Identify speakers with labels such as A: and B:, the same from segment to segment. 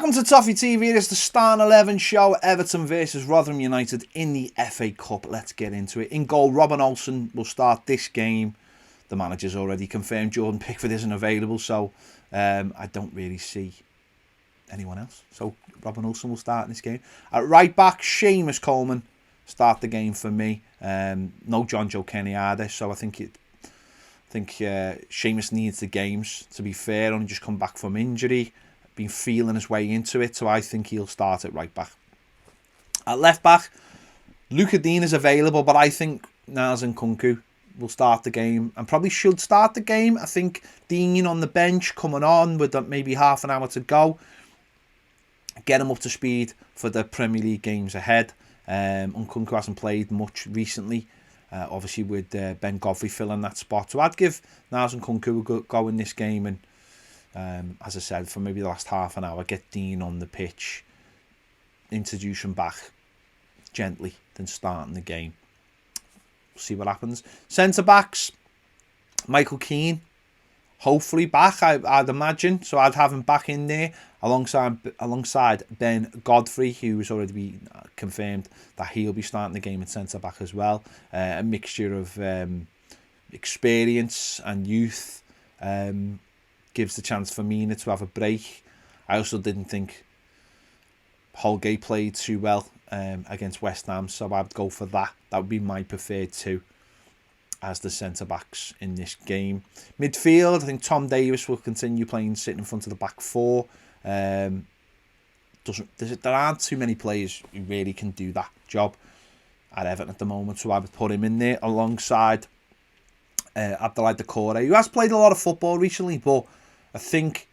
A: Welcome to Toffee TV. It is the Star 11 show. Everton versus Rotherham United in the FA Cup. Let's get into it. In goal, Robin Olsen will start this game. The manager's already confirmed Jordan Pickford isn't available, so I don't really see anyone else. So Robin Olsen will start in this game. At right back, Seamus Coleman start the game for me. No John Joe Kenny either, so I think Seamus needs the games, to be fair. Only just come back from injury. Been feeling his way into it, so I think he'll start at right back. At left back, Luca Dean is available, but I think Naz and Kunku will start the game and probably should start the game. I think Dean on the bench coming on with maybe half an hour to go. Get him up to speed for the Premier League games ahead. Kunku hasn't played much recently, obviously with Ben Godfrey filling that spot. So I'd give Naz and Kunku a go in this game, and as I said, for maybe the last half an hour, get Dean on the pitch, introduce him back gently, then starting the game. We'll see what happens. Centre-backs, Michael Keane, hopefully back, I'd imagine. So I'd have him back in there alongside Ben Godfrey, who has already been confirmed that he'll be starting the game at centre-back as well. A mixture of experience and youth. Gives the chance for Mina to have a break. I also didn't think Holgate played too well against West Ham, so I'd go for that. That would be my preferred two as the centre-backs in this game. Midfield, I think Tom Davies will continue playing sitting in front of the back four. There aren't too many players who really can do that job at Everton at the moment, so I would put him in there alongside Abdoulaye Doucouré, who has played a lot of football recently, but I think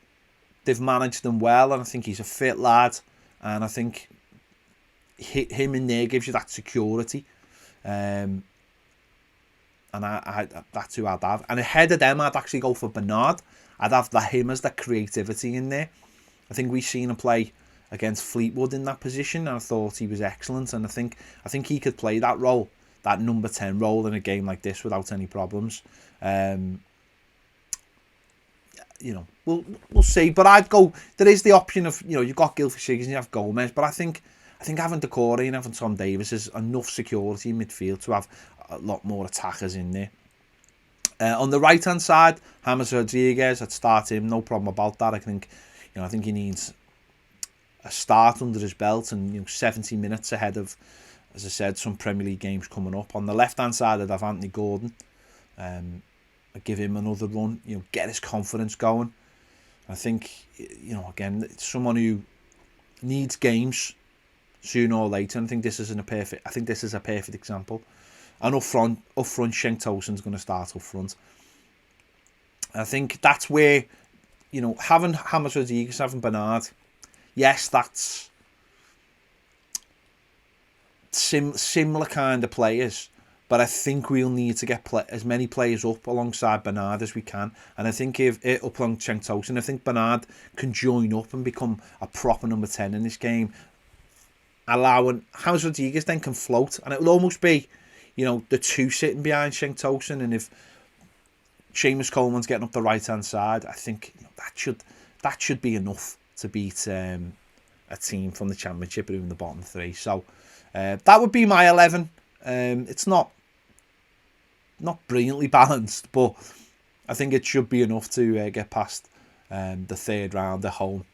A: they've managed him well, and I think he's a fit lad, and I think him in there gives you that security, and that's who I'd have. And ahead of them, I'd actually go for Bernard. I'd have him as the creativity in there. I think we've seen him play against Fleetwood in that position, and I thought he was excellent, and I think he could play that role, that number 10 role in a game like this without any problems. We'll see. But I'd go. There is the option of, you've got Gylfi Sigurdsson, you have Gomez, but I think having Doucouré and having Tom Davies is enough security in midfield to have a lot more attackers in there. On the right hand side, James Rodriguez, I'd start him, no problem about that. I think he needs a start under his belt, and 70 minutes ahead of, as I said, some Premier League games coming up. On the left hand side, I'd have Anthony Gordon. I'd give him another run, get his confidence going. I think, again, it's someone who needs games sooner or later. And I think this is a perfect example. And up front, Cenk Tosun's going to start up front. I think that's where, having James Rodriguez, having Bernard, yes, that's similar kind of players. But I think we'll need to get as many players up alongside Bernard as we can. And I think up along Cenk Tosun, I think Bernard can join up and become a proper number 10 in this game. Allowing James Rodriguez then can float. And it will almost be, the two sitting behind Cenk Tosun. And if Seamus Coleman's getting up the right-hand side, I think that should be enough to beat a team from the Championship who are in the bottom three. So that would be my 11. It's not brilliantly balanced, but I think it should be enough to get past the third round at home.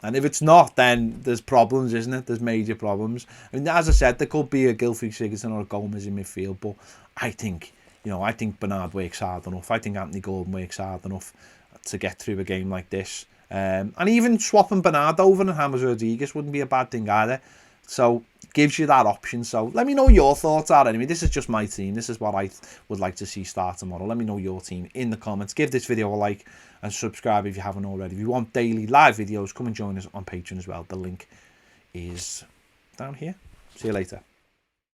A: And if it's not, then there's problems, isn't it? There's major problems. I mean, as I said, there could be a Gylfi Sigurdsson or a Gomez in midfield, but I think Bernard works hard enough. I think Anthony Gordon works hard enough to get through a game like this. And even swapping Bernard over and James Rodriguez wouldn't be a bad thing either. So gives you that option. So let me know your thoughts are. Anyway, this is just my team. This is what I would like to see start tomorrow. Let me know your team in the comments. Give this video a like and subscribe if you haven't already. If you want daily live videos, come and join us on Patreon as well. The link is down here. See you later.